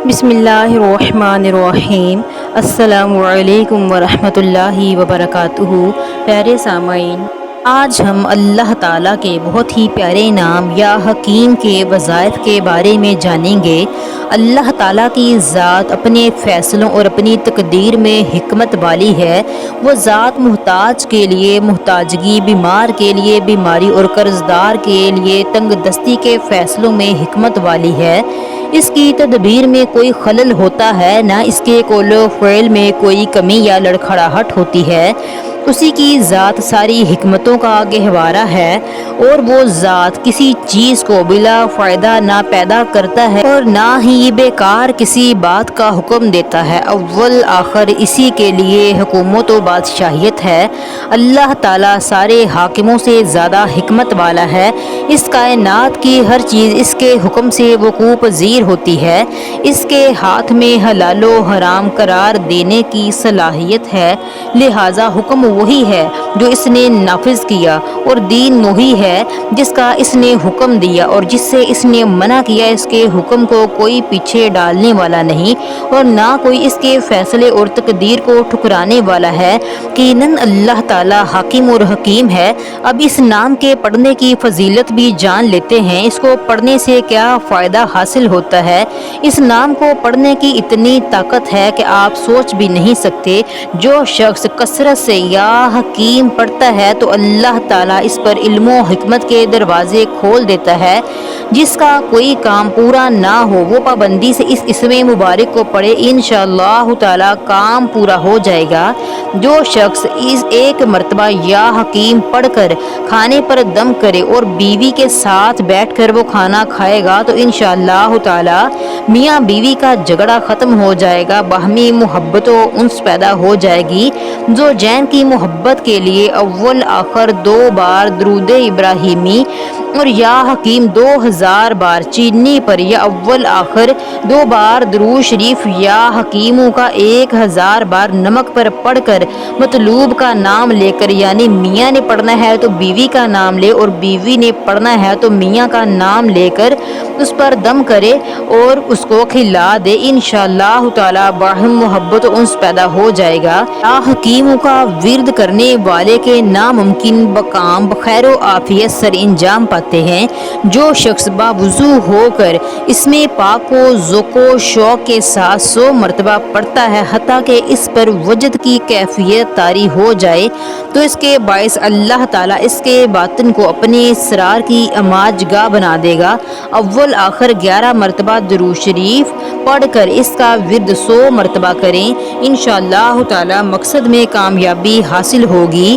بسم اللہ الرحمن الرحیم۔ السلام علیکم ورحمۃ اللہ وبرکاتہ۔ پیارے سامعین، آج ہم اللہ تعالیٰ کے بہت ہی پیارے نام یا حکیم کے وظائف کے بارے میں جانیں گے۔ اللہ تعالیٰ کی ذات اپنے فیصلوں اور اپنی تقدیر میں حکمت والی ہے۔ وہ ذات محتاج کے لیے محتاجگی، بیمار کے لیے بیماری اور قرض دار کے لیے تنگ دستی کے فیصلوں میں حکمت والی ہے۔ اس کی تدبیر میں کوئی خلل ہوتا ہے، نہ اس کے قول و فعل میں کوئی کمی یا لڑکھڑاہٹ ہوتی ہے۔ اسی کی ذات ساری حکمتوں کا گہوارہ ہے، اور وہ ذات کسی چیز کو بلا فائدہ نہ پیدا کرتا ہے اور نہ ہی بیکار کسی بات کا حکم دیتا ہے۔ اول آخر اسی کے لیے حکومت و بادشاہیت ہے۔ اللہ تعالیٰ سارے حاکموں سے زیادہ حکمت والا ہے۔ اس کائنات کی ہر چیز اس کے حکم سے وقوع پذیر ہوتی ہے۔ اس کے ہاتھ میں حلال و حرام قرار دینے کی صلاحیت ہے، لہذا حکم وہی ہے جو اس نے نافذ کیا، اور دین وہی ہے جس کا اس نے حکم دیا، اور جس سے اس نے منع کیا۔ اس کے حکم کو کوئی پیچھے ڈالنے والا نہیں، اور نہ کوئی اس کے فیصلے اور تقدیر کو ٹھکرانے والا ہے۔ یقیناً اللہ تعالیٰ حکیم اور حکیم ہے۔ اب اس نام کے پڑھنے کی فضیلت بھی جان لیتے ہیں۔ اس کو پڑھنے سے کیا فائدہ حاصل ہوتا ہے۔ اس نام کو پڑھنے کی اتنی طاقت ہے کہ آپ سوچ بھی نہیں سکتے۔ جو شخص کثرت سے یا حکیم پڑھتا ہے تو اللہ تعالیٰ اس پر علم و حکمت کے دروازے کھول دیتا ہے۔ جس کا کوئی کام پورا نہ ہو، وہ پابندی سے اس اسم مبارک کو پڑھے، انشاءاللہ تعالیٰ کام پورا ہو جائے گا۔ جو شخص اس ایک مرتبہ یا حکیم پڑھ کر کھانے پر دم کرے اور بیوی کے ساتھ بیٹھ کر وہ کھانا کھائے گا تو انشاءاللہ تعالیٰ میاں بیوی کا جھگڑا ختم ہو جائے گا، باہمی محبت و انس پیدا ہو جائے گی۔ زوجین کی محبت کے لیے اول آخر 2 بار درود ابراہیمی اور یا حکیم 2000 بار چینی پر، یا اول آخر 2 بار درود شریف یا حکیموں کا 1000 بار نمک پر پڑھ کر مطلوب کا نام لے کر، یعنی میاں نے پڑھنا ہے تو بیوی کا نام لے، اور بیوی نے پڑھنا ہے تو میاں کا نام لے کر اس پر دم کرے اور اس کو کھلا دے، انشاءاللہ تعالیٰ باہم محبت و انس پیدا ہو جائے گا۔ یا حکیموں کا ورد کرنے والے کے ناممکن کام بخیر و عافیت سر انجام پاتے ہیں۔ جو شخص باوضو ہو کر اس میں پاک کو ذوق و شوق کے ساتھ 100 مرتبہ پڑھتا ہے، حتیٰ کہ اس پر وجد کی کیفیت طاری ہو جائے، تو اس کے باعث اللہ تعالیٰ اس کے باطن کو اپنے اسرار کی اماج گاہ بنا دے گا۔ اول آخر 11 مرتبہ درود شریف پڑھ کر اس کا ورد 100 مرتبہ کریں، انشاءاللہ تعالیٰ مقصد میں کامیابی حاصل ہوگی۔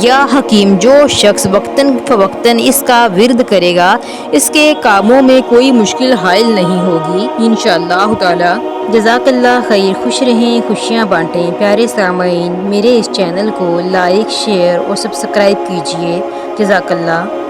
یا حکیم، جو شخص وقتاً فوقتاً اس کا ورد کرے گا، اس کے کاموں میں کوئی مشکل حائل نہیں ہوگی انشاءاللہ تعالیٰ۔ جزاک اللہ خیر۔ خوش رہیں، خوشیاں بانٹیں۔ پیارے سامعین، میرے اس چینل کو لائک، شیئر اور سبسکرائب کیجیے۔ جزاک اللہ۔